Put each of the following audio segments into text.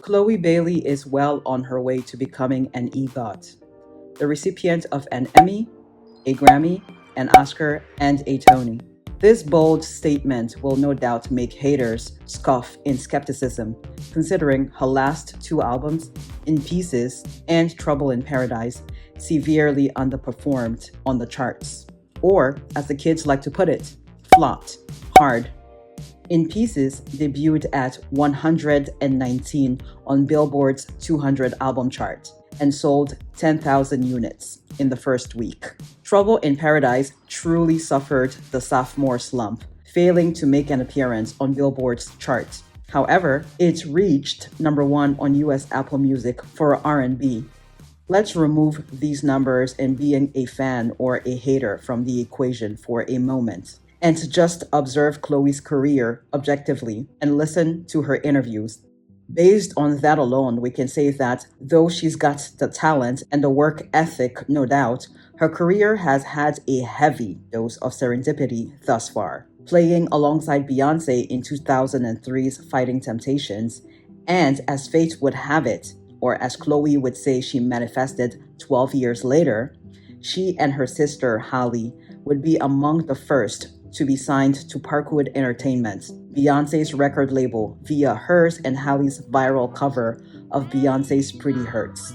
Chloe Bailey is well on her way to becoming an EGOT, the recipient of an Emmy, a Grammy, an Oscar, and a Tony. This bold statement will no doubt make haters scoff in skepticism, considering her last two albums, In Pieces and Trouble in Paradise, severely underperformed on the charts. Or, as the kids like to put it, flopped hard. In Pieces debuted at 119 on Billboard's 200 album chart and sold 10,000 units in the first week. Trouble in Paradise truly suffered the sophomore slump, failing to make an appearance on Billboard's chart. However, it reached #1 on US Apple Music for R&B. Let's remove these numbers and being a fan or a hater from the equation for a moment, and to just observe Chloe's career objectively and listen to her interviews. Based on that alone, we can say that though she's got the talent and the work ethic, no doubt, her career has had a heavy dose of serendipity thus far, playing alongside Beyoncé in 2003's Fighting Temptations, and as fate would have it, or as Chloe would say she manifested 12 years later, she and her sister Halle would be among the first to be signed to Parkwood Entertainment, Beyoncé's record label, via hers and Halle's viral cover of Beyoncé's Pretty Hurts.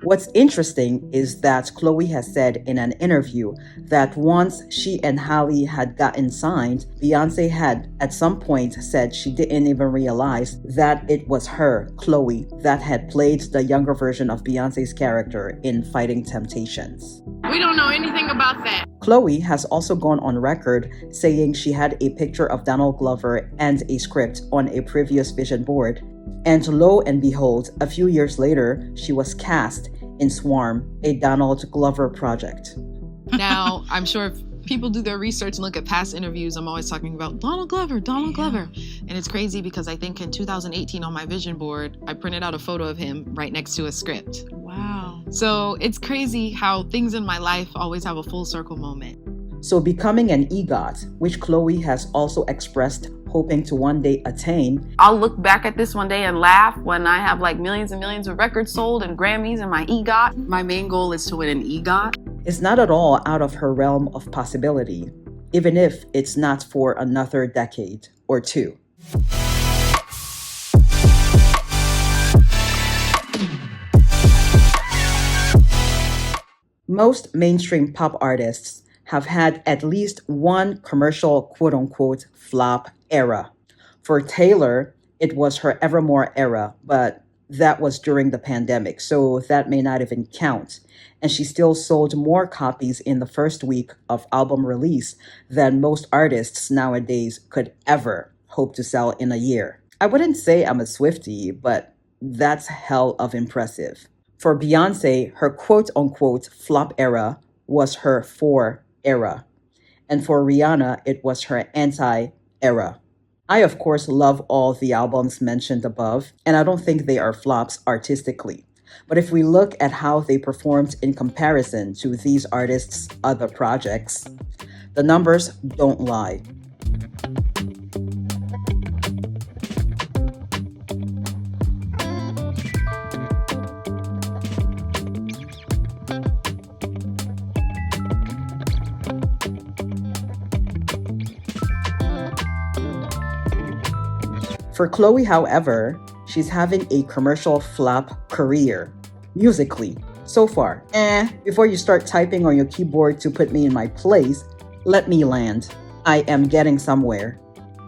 What's interesting is that Chloe has said in an interview that once she and Halle had gotten signed, Beyoncé had at some point said she didn't even realize that it was her, Chloe, that had played the younger version of Beyoncé's character in Fighting Temptations. We don't know anything about that. Chloe has also gone on record saying she had a picture of Donald Glover and a script on a previous vision board. And lo and behold, a few years later, she was cast in Swarm, a Donald Glover project. Now, I'm sure if people do their research and look at past interviews, I'm always talking about Donald Glover. And it's crazy because I think in 2018 on my vision board, I printed out a photo of him right next to a script. Wow. So it's crazy how things in my life always have a full circle moment. So becoming an EGOT, which Chloe has also expressed hoping to one day attain. I'll look back at this one day and laugh when I have like millions and millions of records sold and Grammys and my EGOT. My main goal is to win an EGOT. Is not at all out of her realm of possibility, even if it's not for another decade or two. Most mainstream pop artists have had at least one commercial quote-unquote flop era. For Taylor, it was her Evermore era, but that was during the pandemic, so that may not even count. And she still sold more copies in the first week of album release than most artists nowadays could ever hope to sell in a year. I wouldn't say I'm a Swiftie, but that's hell of impressive. For Beyoncé, her quote-unquote flop era was her For era. And for Rihanna, it was her Anti era. I, of course, love all the albums mentioned above, and I don't think they are flops artistically. But if we look at how they performed in comparison to these artists' other projects, the numbers don't lie. For Chloe, however, she's having a commercial flop career, musically, so far. Before you start typing on your keyboard to put me in my place, let me land. I am getting somewhere.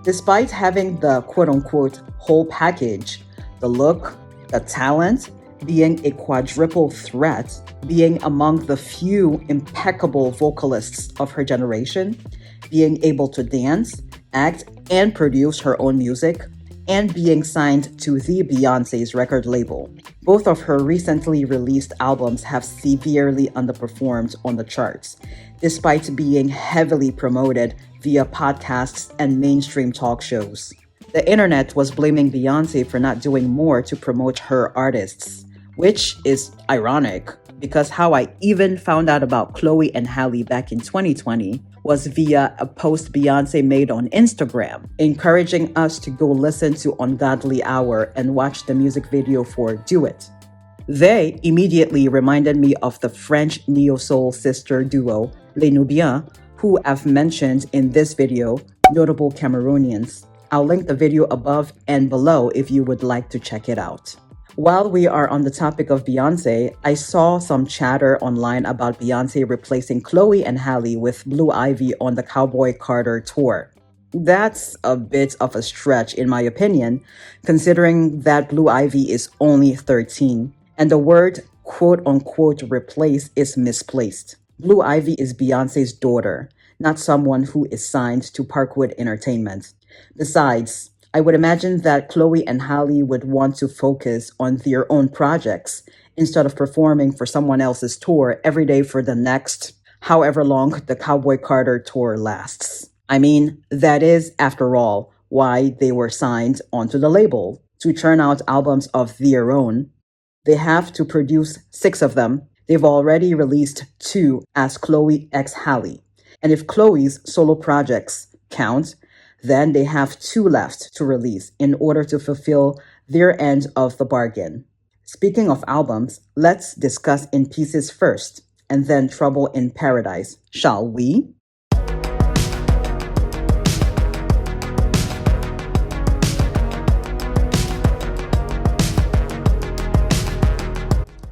Despite having the quote-unquote whole package, the look, the talent, being a quadruple threat, being among the few impeccable vocalists of her generation, being able to dance, act, and produce her own music, and being signed to the Beyoncé's record label. Both of her recently released albums have severely underperformed on the charts, despite being heavily promoted via podcasts and mainstream talk shows. The internet was blaming Beyoncé for not doing more to promote her artists, which is ironic because how I even found out about Chloe and Halle back in 2020 was via a post Beyoncé made on Instagram, encouraging us to go listen to Ungodly Hour and watch the music video for Do It. They immediately reminded me of the French neo-soul sister duo Les Nubians, who I've mentioned in this video, notable Cameroonians. I'll link the video above and below if you would like to check it out. While we are on the topic of Beyoncé, I saw some chatter online about Beyoncé replacing Chlöe and Halle with Blue Ivy on the Cowboy Carter tour. That's a bit of a stretch in my opinion, considering that Blue Ivy is only 13, and the word quote-unquote replace is misplaced. Blue Ivy is Beyoncé's daughter, not someone who is signed to Parkwood Entertainment. Besides, I would imagine that Chlöe and Halle would want to focus on their own projects instead of performing for someone else's tour every day for the next however long the Cowboy Carter tour lasts. I mean, that is, after all, why they were signed onto the label, to churn out albums of their own. They have to produce 6 of them. They've already released 2 as Chlöe x Halle. And if Chloe's solo projects count, then they have 2 left to release in order to fulfill their end of the bargain. Speaking of albums, let's discuss In Pieces first, and then Trouble in Paradise, shall we?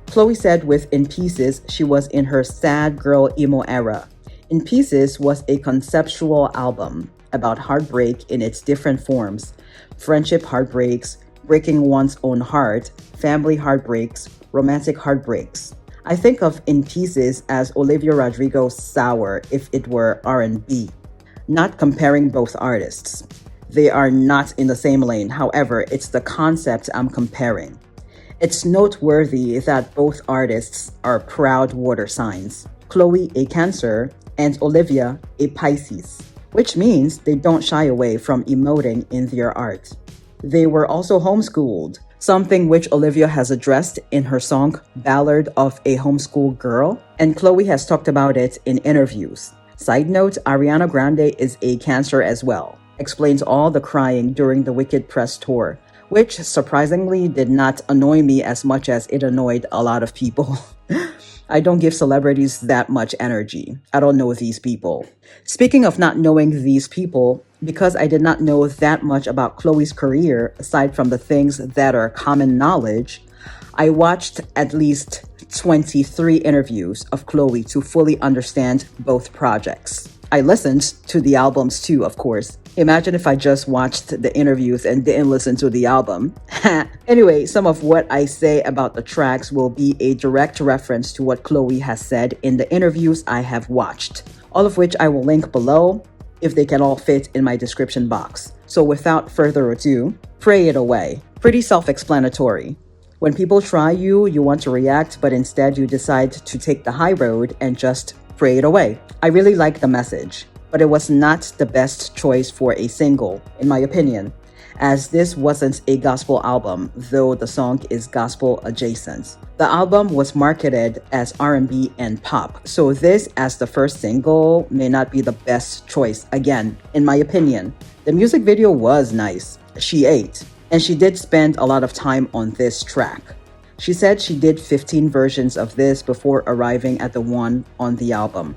Chlöe said with In Pieces, she was in her sad girl emo era. In Pieces was a conceptual album about heartbreak in its different forms: friendship heartbreaks, breaking one's own heart, family heartbreaks, romantic heartbreaks. I think of In Pieces as Olivia Rodrigo's Sour if it were R&B. Not comparing both artists. They are not in the same lane, however, it's the concept I'm comparing. It's noteworthy that both artists are proud water signs. Chlöe a Cancer and Olivia a Pisces, which means they don't shy away from emoting in their art. They were also homeschooled, something which Olivia has addressed in her song Ballad of a Homeschool Girl, and Chlöe has talked about it in interviews. Side note, Ariana Grande is a Cancer as well. Explains all the crying during the Wicked press tour, which surprisingly did not annoy me as much as it annoyed a lot of people. I don't give celebrities that much energy. I don't know these people. Speaking of not knowing these people, because I did not know that much about Chloe's career, aside from the things that are common knowledge, I watched at least 23 interviews of Chlöe to fully understand both projects. I listened to the albums too, of course. Imagine if I just watched the interviews and didn't listen to the album. Anyway, some of what I say about the tracks will be a direct reference to what Chlöe has said in the interviews I have watched, all of which I will link below if they can all fit in my description box. So without further ado, Pray It Away. Pretty self-explanatory. When people try you, you want to react, but instead you decide to take the high road and just pray it away. I really like the message, but it was not the best choice for a single, in my opinion, as this wasn't a gospel album, though the song is gospel adjacent. The album was marketed as R&B and pop, so this as the first single may not be the best choice, again, in my opinion. The music video was nice. She ate, and she did spend a lot of time on this track. She said she did 15 versions of this before arriving at the one on the album.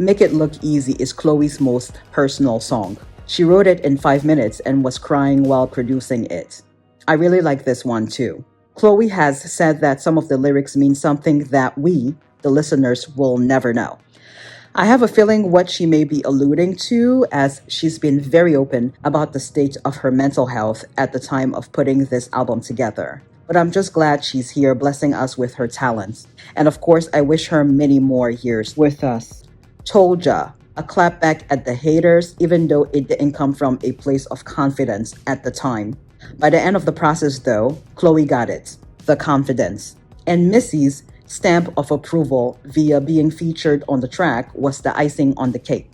Make It Look Easy is Chloe's most personal song. She wrote it in 5 minutes and was crying while producing it. I really like this one too. Chlöe has said that some of the lyrics mean something that we, the listeners, will never know. I have a feeling what she may be alluding to, as she's been very open about the state of her mental health at the time of putting this album together. But I'm just glad she's here blessing us with her talents. And of course, I wish her many more years with us. Told ya, a clap back at the haters, even though it didn't come from a place of confidence at the time. By the end of the process though, Chlöe got it, the confidence. And Missy's stamp of approval via being featured on the track was the icing on the cake.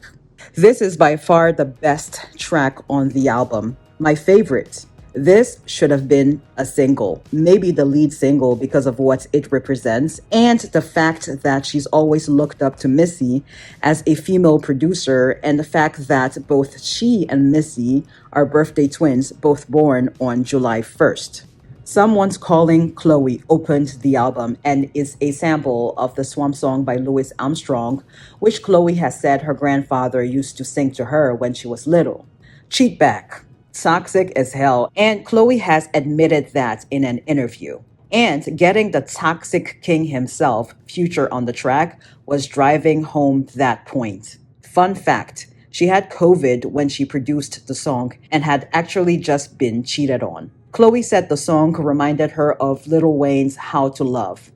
This is by far the best track on the album. My favorite. This should have been a single, maybe the lead single because of what it represents and the fact that she's always looked up to Missy as a female producer, and the fact that both she and Missy are birthday twins, both born on July 1st. Someone's Calling Chlöe opened the album and is a sample of the Swamp Song by Louis Armstrong, which Chlöe has said her grandfather used to sing to her when she was little. Cheat back. Toxic as hell, and Chlöe has admitted that in an interview. And getting the toxic king himself, Future, on the track was driving home that point. Fun fact, she had COVID when she produced the song and had actually just been cheated on. Chlöe said the song reminded her of Lil Wayne's How to Love.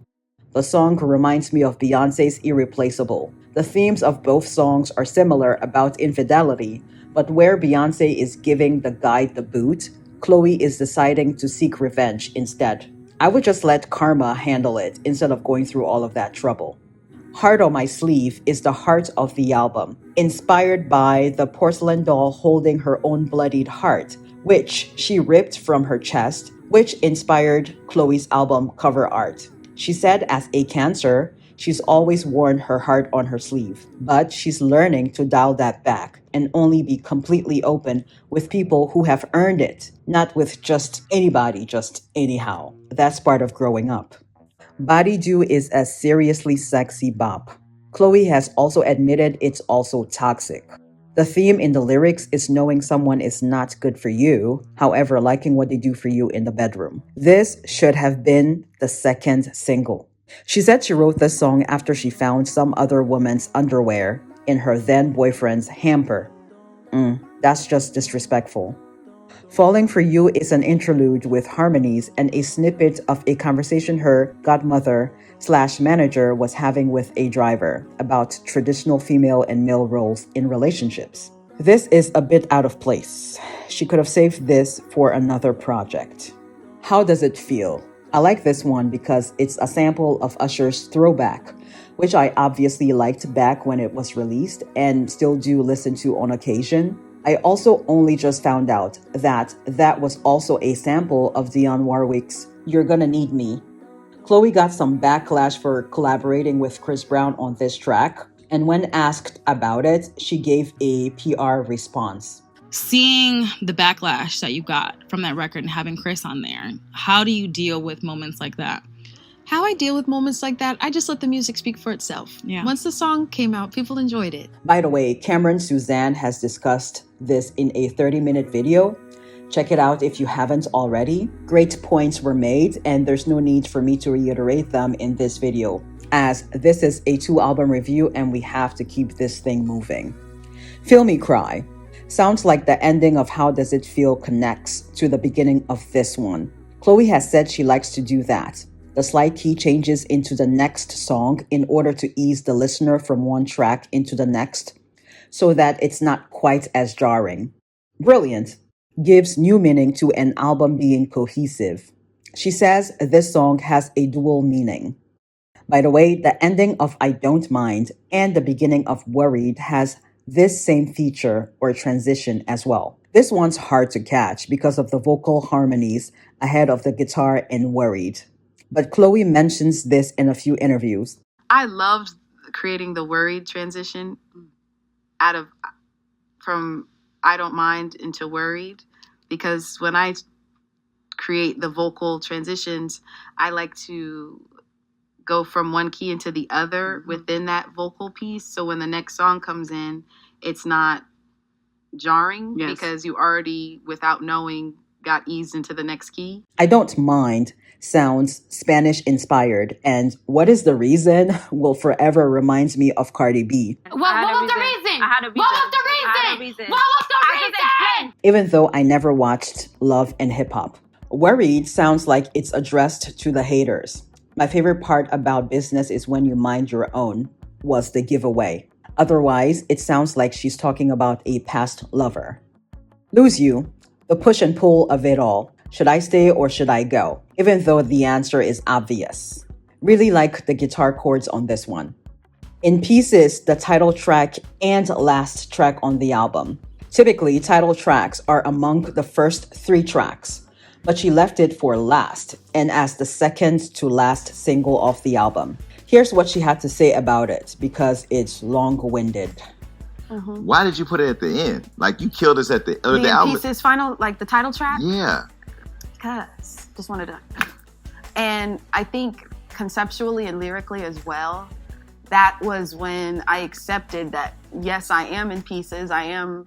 The song reminds me of Beyoncé's Irreplaceable. The themes of both songs are similar about infidelity, but where Beyoncé is giving the guy the boot, Chlöe is deciding to seek revenge instead. I would just let karma handle it instead of going through all of that trouble. Heart on My Sleeve is the heart of the album, inspired by the porcelain doll holding her own bloodied heart, which she ripped from her chest, which inspired Chlöe's album cover art. She said as a Cancer, she's always worn her heart on her sleeve, but she's learning to dial that back and only be completely open with people who have earned it, not with just anybody, just anyhow. That's part of growing up. Body Do is a seriously sexy bop. Chlöe has also admitted it's also toxic. The theme in the lyrics is knowing someone is not good for you, however, liking what they do for you in the bedroom. This should have been the second single. She said she wrote this song after she found some other woman's underwear in her then boyfriend's hamper. That's just disrespectful. Falling for You is an interlude with harmonies and a snippet of a conversation her godmother/manager was having with a driver about traditional female and male roles in relationships. This is a bit out of place. She could have saved this for another project. How Does It Feel? I like this one because it's a sample of Usher's Throwback, which I obviously liked back when it was released and still do listen to on occasion. I also only just found out that that was also a sample of Dionne Warwick's You're Gonna Need Me. Chlöe got some backlash for collaborating with Chris Brown on this track, and when asked about it, she gave a PR response. Seeing the backlash that you got from that record and having Chris on there, how do you deal with moments like that? How I deal with moments like that, I just let the music speak for itself. Yeah. Once the song came out, people enjoyed it. By the way, Cameron Suzanne has discussed this in a 30-minute video. Check it out if you haven't already. Great points were made, and there's no need for me to reiterate them in this video, as this is a 2-album review and we have to keep this thing moving. Feel Me Cry. Sounds like the ending of How Does It Feel connects to the beginning of this one. Chlöe has said she likes to do that. The slight key changes into the next song in order to ease the listener from one track into the next, so that it's not quite as jarring. Brilliant. Gives new meaning to an album being cohesive. She says this song has a dual meaning. By the way, the ending of I Don't Mind and the beginning of Worried has this same feature or transition as well. This one's hard to catch because of the vocal harmonies ahead of the guitar in Worried. But Chlöe mentions this in a few interviews. I loved creating the Worried transition from I Don't Mind into Worried, because when I create the vocal transitions, I like to go from one key into the other within that vocal piece. So when the next song comes in, it's not jarring because you already, without knowing, got eased into the next key. I Don't Mind sounds Spanish inspired, and What Is the Reason will forever reminds me of Cardi B. What was the reason? What was the reason? What was the reason? Even though I never watched Love and Hip Hop. Worried sounds like it's addressed to the haters. My favorite part about Business Is When You Mind Your Own was the giveaway. Otherwise, it sounds like she's talking about a past lover. Lose You, the push and pull of it all. Should I stay or should I go? Even though the answer is obvious. Really like the guitar chords on this one. In Pieces, the title track and last track on the album. Typically, title tracks are among the first 3 tracks. but she left it for last and as the second to last single of the album. Here's what she had to say about it because it's long-winded. Why did you put it at the end? Like, you killed us at the album. Pieces final, like the title track? Yeah. Because just wanted to. And I think conceptually and lyrically as well, that was when I accepted that, yes, I am in pieces. I am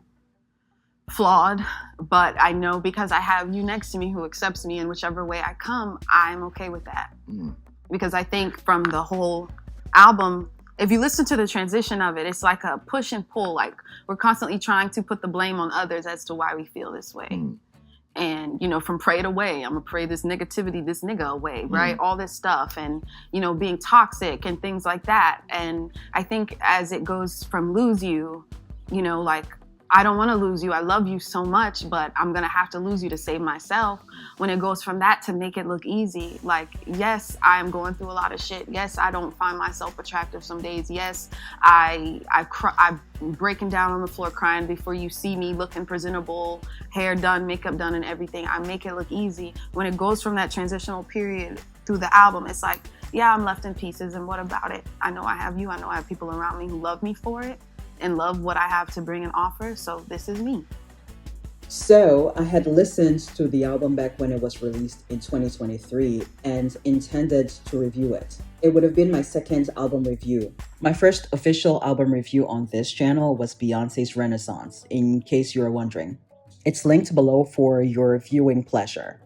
flawed, but I know because I have you next to me who accepts me in whichever way I come, I'm okay with that. Because I think from the whole album, if you listen to the transition of it, it's like a push and pull. Like, we're constantly trying to put the blame on others as to why we feel this way. And, you know, from pray to way, I'm gonna pray this negativity, this nigga away, right? All this stuff and, you know, being toxic and things like that. And I think as it goes from lose you, you know, like, I don't want to lose you. I love you so much, but I'm going to have to lose you to save myself. When it goes from that to make it look easy, like, yes, I'm going through a lot of shit. Yes, I don't find myself attractive some days. Yes, I'm breaking down on the floor crying before you see me looking presentable, hair done, makeup done and everything. I make it look easy. When it goes from that transitional period through the album, it's like, yeah, I'm left in pieces. And what about it? I know I have you. I know I have people around me who love me for it and love what I have to bring and offer. So this is me. So I had listened to the album back when it was released in 2023 and intended to review it. It would have been my second album review. My first official album review on this channel was Beyoncé's Renaissance, in case you're wondering. It's linked below for your viewing pleasure.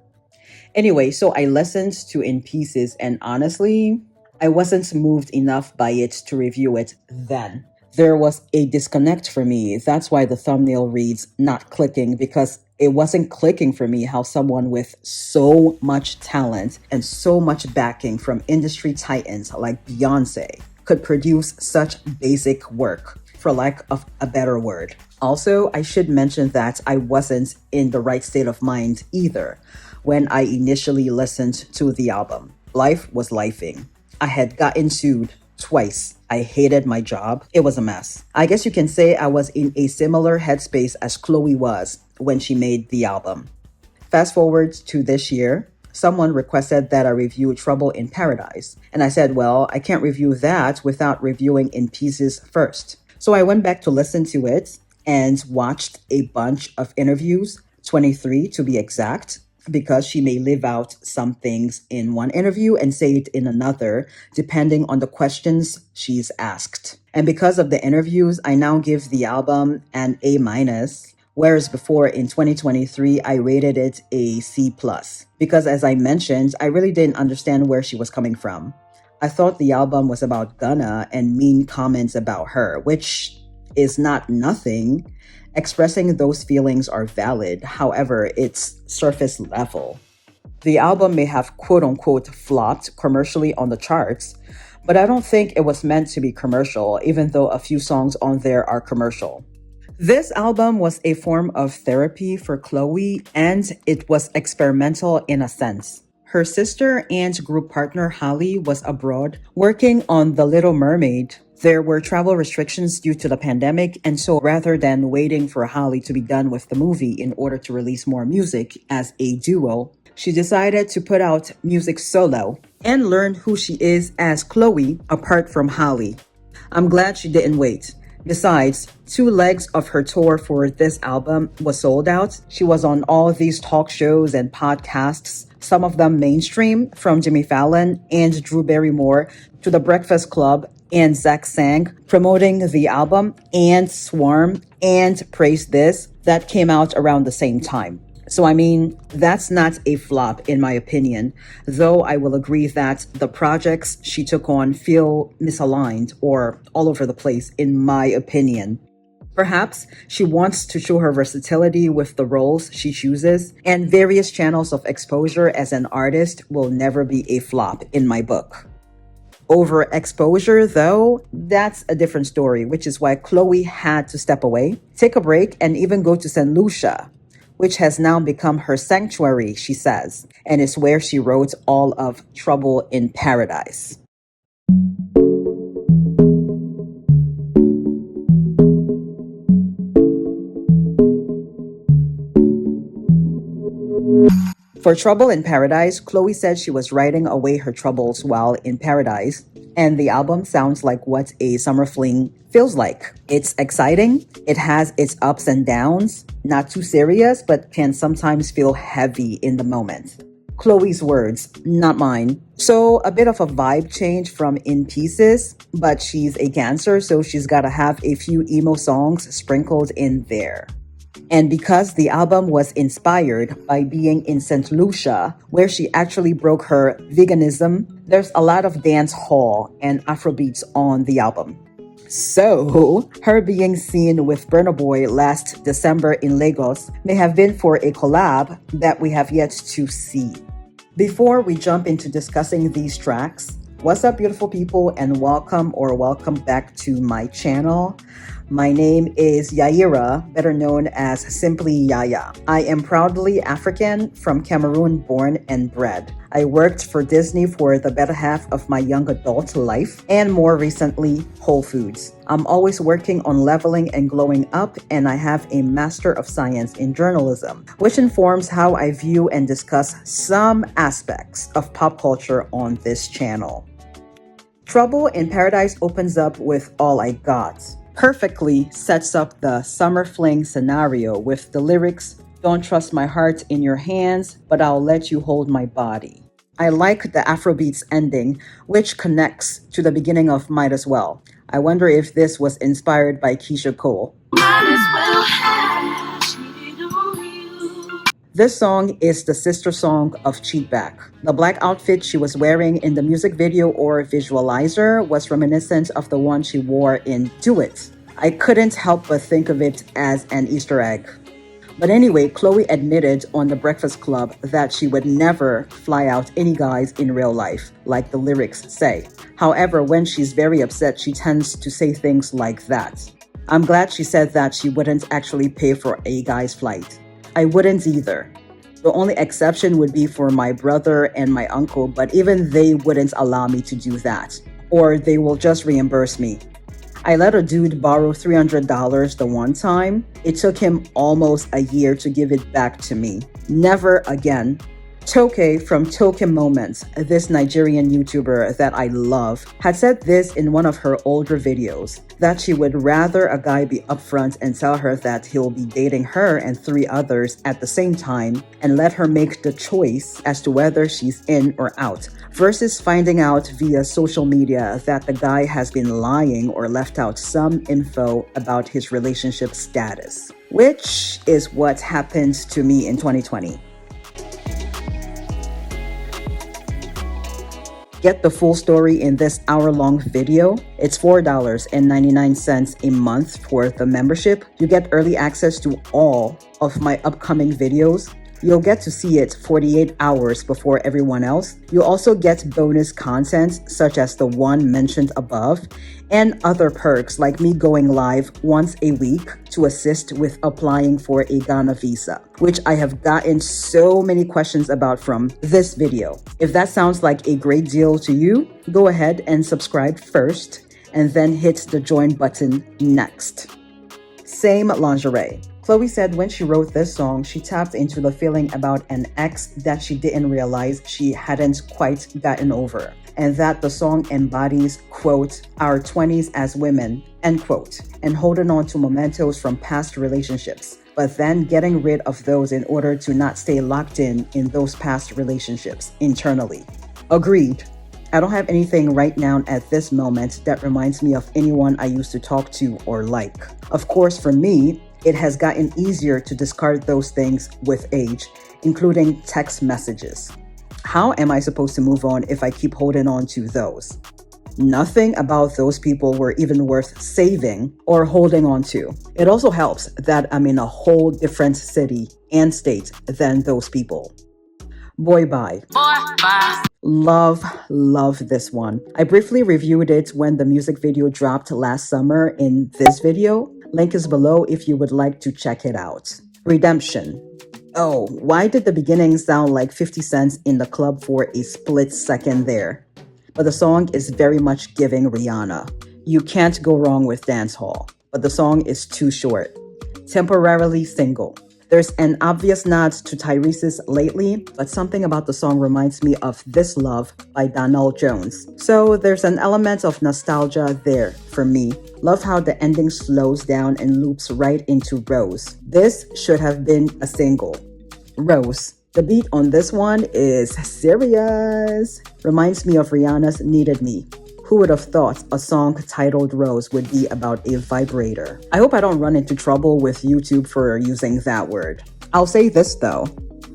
Anyway, so I listened to In Pieces and honestly, I wasn't moved enough by it to review it then. There was a disconnect for me. That's why the thumbnail reads not clicking, because it wasn't clicking for me how someone with so much talent and so much backing from industry titans like Beyoncé could produce such basic work, for lack of a better word. Also, I should mention that I wasn't in the right state of mind either when I initially listened to the album. Life was lifing. I had gotten sued twice. I hated my job. It was a mess. I guess you can say I was in a similar headspace as Chlöe was when she made the album. Fast forward to this year, someone requested that I review Trouble in Paradise. And I said, well, I can't review that without reviewing In Pieces first. So I went back to listen to it and watched a bunch of interviews, 23 to be exact, because she may leave out some things in one interview and say it in another, depending on the questions she's asked. And because of the interviews, I now give the album an A-, whereas before in 2023, I rated it a C+. Because as I mentioned, I really didn't understand where she was coming from. I thought the album was about Gunna and mean comments about her, which is not nothing. Expressing those feelings are valid, however, it's surface level. The album may have quote-unquote flopped commercially on the charts, but I don't think it was meant to be commercial, even though a few songs on there are commercial. This album was a form of therapy for Chlöe, and it was experimental in a sense. Her sister and group partner Halle was abroad working on The Little Mermaid. There were travel restrictions due to the pandemic, and so rather than waiting for Halle to be done with the movie in order to release more music as a duo, she decided to put out music solo and learn who she is as Chlöe apart from Halle. I'm glad she didn't wait. Besides, 2 legs of her tour for this album was sold out. She was on all these talk shows and podcasts, some of them mainstream, from Jimmy Fallon and Drew Barrymore to The Breakfast Club and Zach Sang, promoting the album, and Swarm and Praise This that came out around the same time. So I mean, that's not a flop in my opinion, though I will agree that the projects she took on feel misaligned or all over the place in my opinion. Perhaps she wants to show her versatility with the roles she chooses, and various channels of exposure as an artist will never be a flop in my book. Overexposure, though, that's a different story, which is why Chlöe had to step away, take a break, and even go to St. Lucia, which has now become her sanctuary, she says, and is where she wrote all of Trouble in Paradise. For Trouble in Paradise, Chlöe said she was writing away her troubles while in paradise, and the album sounds like what a summer fling feels like. It's exciting, it has its ups and downs, not too serious, but can sometimes feel heavy in the moment. Chloe's words, not mine. So a bit of a vibe change from In Pieces, but she's a Cancer, so she's gotta have a few emo songs sprinkled in there. And because the album was inspired by being in St. Lucia, where she actually broke her veganism, there's a lot of dance hall and Afrobeats on the album. So, her being seen with Burna Boy last December in Lagos may have been for a collab that we have yet to see. Before we jump into discussing these tracks, what's up, beautiful people, and welcome back to my channel. My name is Yaira, better known as simply Yaya. I am proudly African, from Cameroon born and bred. I worked for Disney for the better half of my young adult life, and more recently, Whole Foods. I'm always working on leveling and glowing up, and I have a Master of Science in Journalism, which informs how I view and discuss some aspects of pop culture on this channel. Trouble in Paradise opens up with All I Got. Perfectly sets up the summer fling scenario with the lyrics, "Don't trust my heart in your hands, but I'll let you hold my body." I like the Afrobeats ending, which connects to the beginning of Might As Well. I wonder if this was inspired by Keisha Cole. This song is the sister song of Cheat Back. The black outfit she was wearing in the music video or visualizer was reminiscent of the one she wore in Do It. I couldn't help but think of it as an Easter egg. But anyway, Chloe admitted on The Breakfast Club that she would never fly out any guys in real life, like the lyrics say. However, when she's very upset, she tends to say things like that. I'm glad she said that she wouldn't actually pay for a guy's flight. I wouldn't either. The only exception would be for my brother and my uncle, but even they wouldn't allow me to do that. Or they will just reimburse me. I let a dude borrow $300 the one time. It took him almost a year to give it back to me. Never again. Toke from Toke Moments, this Nigerian YouTuber that I love, had said this in one of her older videos, that she would rather a guy be upfront and tell her that he'll be dating her and 3 others at the same time and let her make the choice as to whether she's in or out, versus finding out via social media that the guy has been lying or left out some info about his relationship status, which is what happened to me in 2020. Get the full story in this hour-long video. It's $4.99 a month for the membership. You get early access to all of my upcoming videos. You'll get to see it 48 hours before everyone else. You also get bonus content such as the one mentioned above and other perks like me going live once a week to assist with applying for a Ghana visa, which I have gotten so many questions about from this video. If that sounds like a great deal to you, go ahead and subscribe first and then hit the join button next. Same lingerie. Chloe said when she wrote this song, she tapped into the feeling about an ex that she didn't realize she hadn't quite gotten over, and that the song embodies, quote, our 20s as women, end quote, and holding on to mementos from past relationships, but then getting rid of those in order to not stay locked in those past relationships internally. Agreed. I don't have anything right now at this moment that reminds me of anyone I used to talk to or like. Of course, for me, it has gotten easier to discard those things with age, including text messages. How am I supposed to move on if I keep holding on to those? Nothing about those people were even worth saving or holding on to. It also helps that I'm in a whole different city and state than those people. Boy Bye. Love this one. I briefly reviewed it when the music video dropped last summer in this video. Link is below if you would like to check it out. Redemption. Oh, why did the beginning sound like 50 cents in the club for a split second there? But the song is very much giving Rihanna. You can't go wrong with dancehall, but the song is too short. Temporarily Single. There's an obvious nod to Tyrese's Lately, but something about the song reminds me of This Love by Donell Jones. So there's an element of nostalgia there for me. Love how the ending slows down and loops right into Rose. This should have been a single. Rose. The beat on this one is serious. Reminds me of Rihanna's Needed Me. Who would have thought a song titled Rose would be about a vibrator? I hope I don't run into trouble with YouTube for using that word. I'll say this though.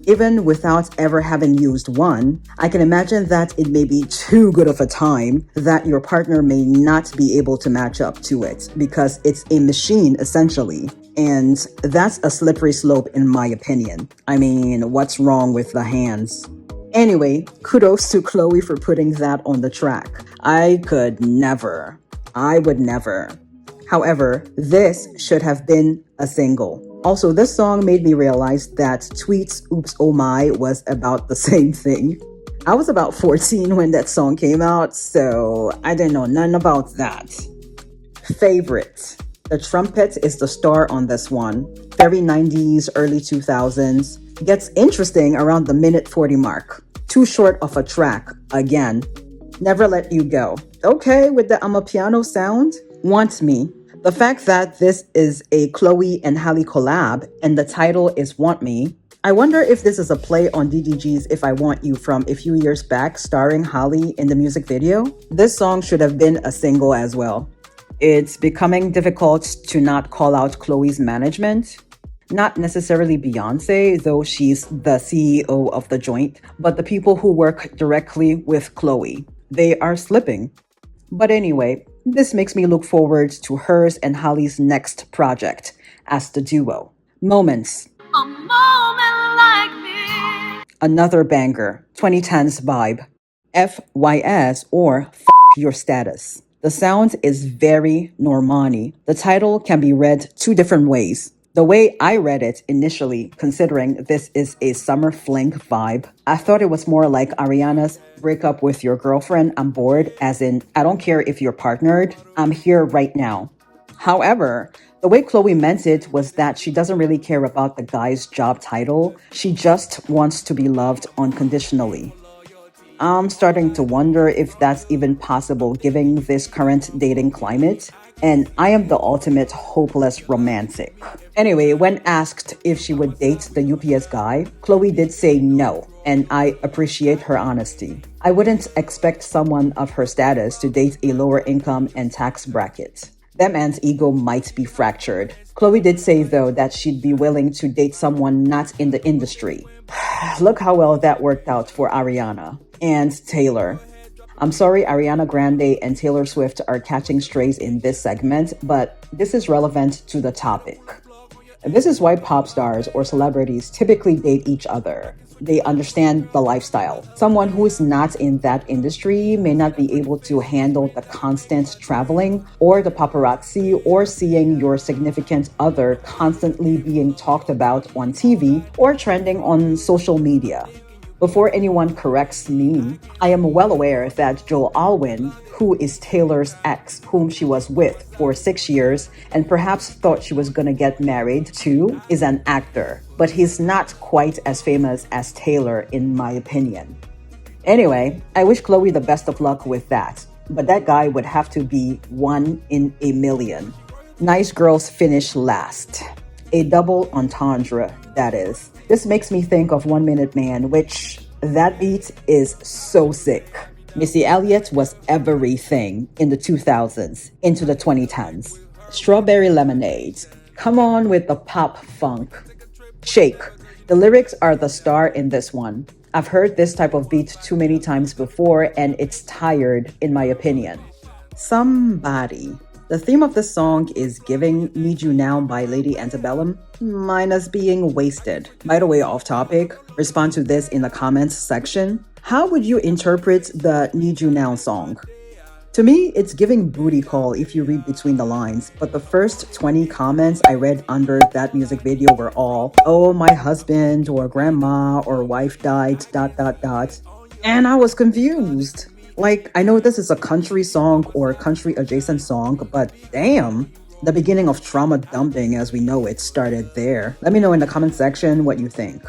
Even without ever having used one, I can imagine that it may be too good of a time that your partner may not be able to match up to it because it's a machine essentially. And that's a slippery slope in my opinion. I mean, what's wrong with the hands? Anyway, kudos to Chlöe for putting that on the track. I would never. However, this should have been a single. Also, this song made me realize that Tweet's Oops Oh My was about the same thing. I was about 14 when that song came out, so I didn't know nothing about that. Favorite. The trumpet is the star on this one. Very 90s, early 2000s. Gets interesting around the minute 40 mark. Too short of a track, again. Never Let You Go. Okay, with the Amapiano sound. Want Me. The fact that this is a Chlöe and Halle collab and the title is Want Me. I wonder if this is a play on DDG's If I Want You from a few years back starring Halle in the music video. This song should have been a single as well. It's becoming difficult to not call out Chlöe's management. Not necessarily Beyoncé, though she's the CEO of the joint, but the people who work directly with Chlöe. They are slipping. But anyway, this makes me look forward to hers and Halle's next project as the duo. Moments. A moment like this. Another banger, 2010s vibe. FYS or F your status. The sound is very Normani. The title can be read two different ways. The way I read it initially, considering this is a summer fling vibe, I thought it was more like Ariana's break up with your girlfriend, I'm bored, as in, I don't care if you're partnered, I'm here right now. However, the way Chlöe meant it was that she doesn't really care about the guy's job title, she just wants to be loved unconditionally. I'm starting to wonder if that's even possible given this current dating climate. And I am the ultimate hopeless romantic. Anyway, when asked if she would date the UPS guy, Chlöe did say no, and I appreciate her honesty. I wouldn't expect someone of her status to date a lower income and tax bracket. That man's ego might be fractured. Chlöe did say, though, that she'd be willing to date someone not in the industry. Look how well that worked out for Ariana and Taylor. I'm sorry Ariana Grande and Taylor Swift are catching strays in this segment, but this is relevant to the topic. This is why pop stars or celebrities typically date each other. They understand the lifestyle. Someone who is not in that industry may not be able to handle the constant traveling or the paparazzi or seeing your significant other constantly being talked about on TV or trending on social media. Before anyone corrects me, I am well aware that Joel Alwyn, who is Taylor's ex, whom she was with for 6 years and perhaps thought she was gonna get married to, is an actor. But he's not quite as famous as Taylor, in my opinion. Anyway, I wish Chlöe the best of luck with that. But that guy would have to be 1 in a million. Nice girls finish last. A double entendre, that is. This makes me think of 1 Minute Man, which that beat is so sick. Missy Elliott was everything in the 2000s into the 2010s. Strawberry Lemonade. Come on with the pop funk. Shake. The lyrics are the star in this one. I've heard this type of beat too many times before and it's tired in my opinion. Somebody. The theme of the song is giving Need You Now by Lady Antebellum, minus being wasted. By the way, off topic, respond to this in the comments section. How would you interpret the Need You Now song? To me, it's giving booty call if you read between the lines, but the first 20 comments I read under that music video were all, oh, my husband or grandma or wife died, ... And I was confused. Like, I know this is a country song or country adjacent song, but damn, The beginning of trauma dumping as we know it started there. Let me know in the comment section what you think.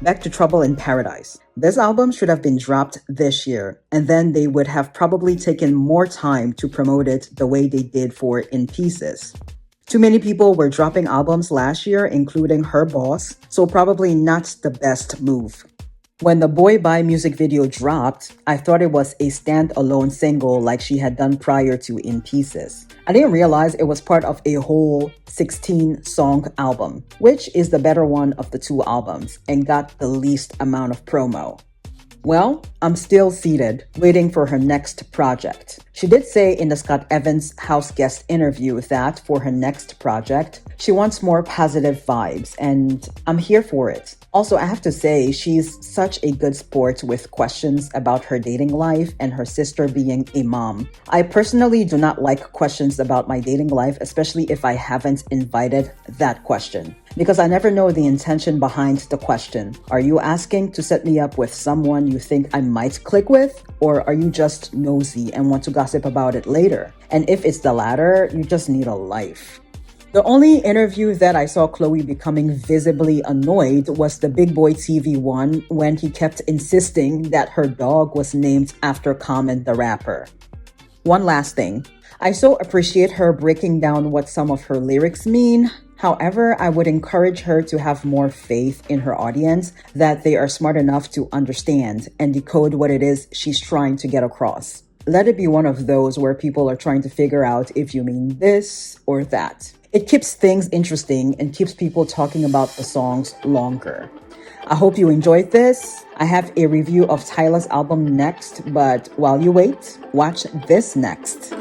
Back to Trouble in Paradise. This album should have been dropped this year, and then they would have probably taken more time to promote it the way they did for In Pieces. Too many people were dropping albums last year, including her boss, so probably not the best move. When the Boy Bye music video dropped, I thought it was a standalone single like she had done prior to In Pieces. I didn't realize it was part of a whole 16-song album, which is the better one of the two albums and got the least amount of promo. Well, I'm still seated, waiting for her next project. She did say in the Scott Evans House guest interview that for her next project, she wants more positive vibes, and I'm here for it. Also, I have to say, she's such a good sport with questions about her dating life and her sister being a mom. I personally do not like questions about my dating life, especially if I haven't invited that question, because I never know the intention behind the question. Are you asking to set me up with someone you think I might click with? Or are you just nosy and want to gossip about it later? And if it's the latter, you just need a life. The only interview that I saw Chlöe becoming visibly annoyed was the Big Boy TV one when he kept insisting that her dog was named after Common the rapper. One last thing. I so appreciate her breaking down what some of her lyrics mean. However, I would encourage her to have more faith in her audience that they are smart enough to understand and decode what it is she's trying to get across. Let it be one of those where people are trying to figure out if you mean this or that. It keeps things interesting and keeps people talking about the songs longer. I hope you enjoyed this. I have a review of Tyla's album next, but while you wait, watch this next.